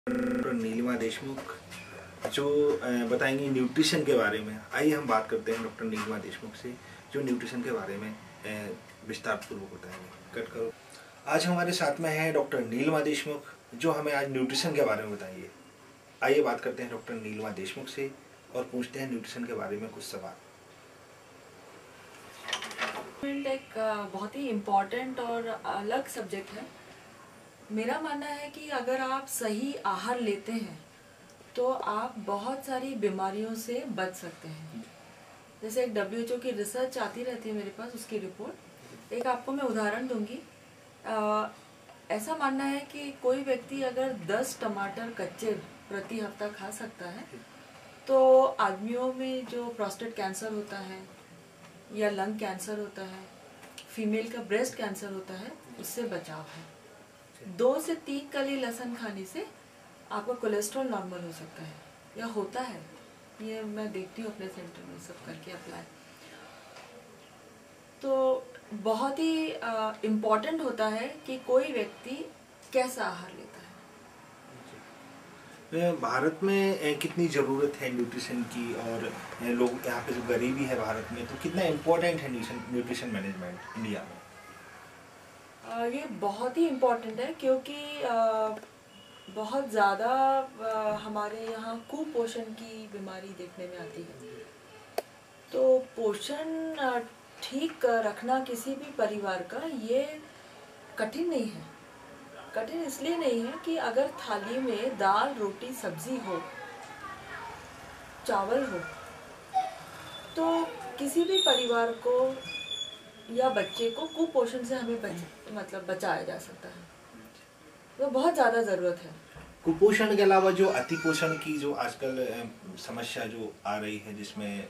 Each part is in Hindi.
डॉक्टर नीलिमा देशमुख जो बताएंगी न्यूट्रिशन के बारे में। आइए हम बात करते हैं डॉक्टर नीलिमा देशमुख से जो न्यूट्रिशन के बारे में विस्तार पूर्वक बताएंगे। कट करो। आज हमारे साथ में है डॉक्टर नीलिमा देशमुख जो हमें आज न्यूट्रिशन के बारे में बताएंगे। आइए बात करते हैं डॉक्टर नीलिमा देशमुख से और पूछते हैं न्यूट्रिशन के बारे में कुछ सवाल। एक बहुत ही इम्पोर्टेंट और अलग सब्जेक्ट है। मेरा मानना है कि अगर आप सही आहार लेते हैं तो आप बहुत सारी बीमारियों से बच सकते हैं। जैसे एक WHO की रिसर्च आती रहती है मेरे पास, उसकी रिपोर्ट एक आपको मैं उदाहरण दूंगी। ऐसा मानना है कि कोई व्यक्ति अगर 10 टमाटर कच्चे प्रति हफ्ता खा सकता है तो आदमियों में जो प्रोस्टेट कैंसर होता है या लंग कैंसर होता है, फीमेल का ब्रेस्ट कैंसर होता है, उससे बचाव है। 2 से 3 कली लहसुन खाने से आपका कोलेस्ट्रॉल नॉर्मल हो सकता है या होता है। ये मैं देखती हूँ अपने सेंटर में सब करके अप्लाई। तो बहुत ही इम्पोर्टेंट होता है कि कोई व्यक्ति कैसा आहार लेता है। भारत में कितनी ज़रूरत है न्यूट्रिशन की, और लोग यहाँ पे जो गरीबी है भारत में, तो कितना इम्पोर्टेंट है न्यूट्रिशन मैनेजमेंट इंडिया में? ये बहुत ही इम्पोर्टेंट है क्योंकि बहुत ज़्यादा हमारे यहाँ कुपोषण की बीमारी देखने में आती है। तो पोषण ठीक रखना किसी भी परिवार का ये कठिन नहीं है। कठिन इसलिए नहीं है कि अगर थाली में दाल, रोटी, सब्जी हो, चावल हो, तो किसी भी परिवार को या बच्चे को कुपोषण से हमें बचाया जा सकता है। तो बहुत ज़्यादा ज़रूरत है। कुपोषण के अलावा जो अतिपोषण की जो आजकल समस्या जो आ रही है, जिसमें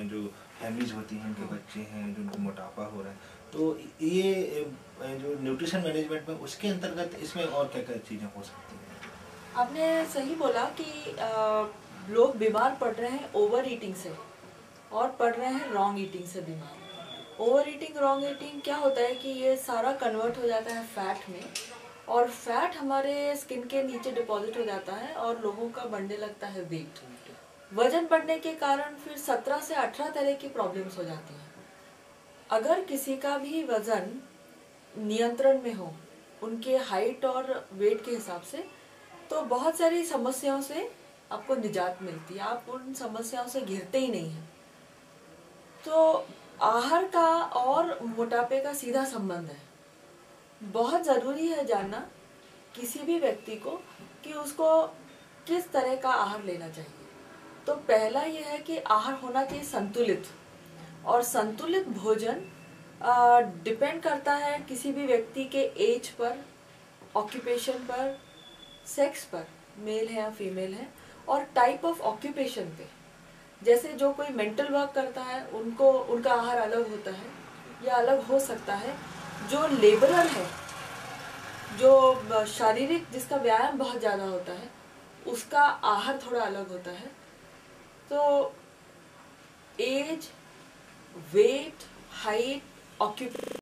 जो फैमिलीज होती हैं, उनके बच्चे हैं जिनको मोटापा हो रहा है, तो ये जो न्यूट्रिशन मैनेजमेंट में उसके अंतर्गत इसमें और क्या क्या चीज़ें हो सकती हैं? आपने सही बोला कि लोग बीमार पड़ रहे हैं ओवर ईटिंग से और पड़ रहे हैं रॉन्ग ईटिंग से बीमार। ओवर ईटिंग, रॉन्ग ईटिंग क्या होता है कि ये सारा कन्वर्ट हो जाता है फैट में, और फैट हमारे स्किन के नीचे डिपॉजिट हो जाता है और लोगों का बढ़ने लगता है वेट। वजन बढ़ने के कारण फिर 17 से 18 तरह की प्रॉब्लम्स हो जाती हैं। अगर किसी का भी वजन नियंत्रण में हो, उनके हाइट और वेट के हिसाब से, तो बहुत सारी समस्याओं से आपको निजात मिलती है। आप उन समस्याओं से घिरते ही नहीं हैं। तो आहार का और मोटापे का सीधा संबंध है। बहुत ज़रूरी है जानना किसी भी व्यक्ति को कि उसको किस तरह का आहार लेना चाहिए। तो पहला ये है कि आहार होना चाहिए संतुलित, और संतुलित भोजन डिपेंड करता है किसी भी व्यक्ति के एज पर, ऑक्यूपेशन पर, सेक्स पर, मेल है या फीमेल है, और टाइप ऑफ ऑक्यूपेशन पे। जैसे जो कोई मेंटल वर्क करता है उनका आहार अलग होता है या अलग हो सकता है। जो लेबरर है, जो शारीरिक, जिसका व्यायाम बहुत ज़्यादा होता है, उसका आहार थोड़ा अलग होता है। तो एज, वेट, हाइट, ऑक्यूपेशन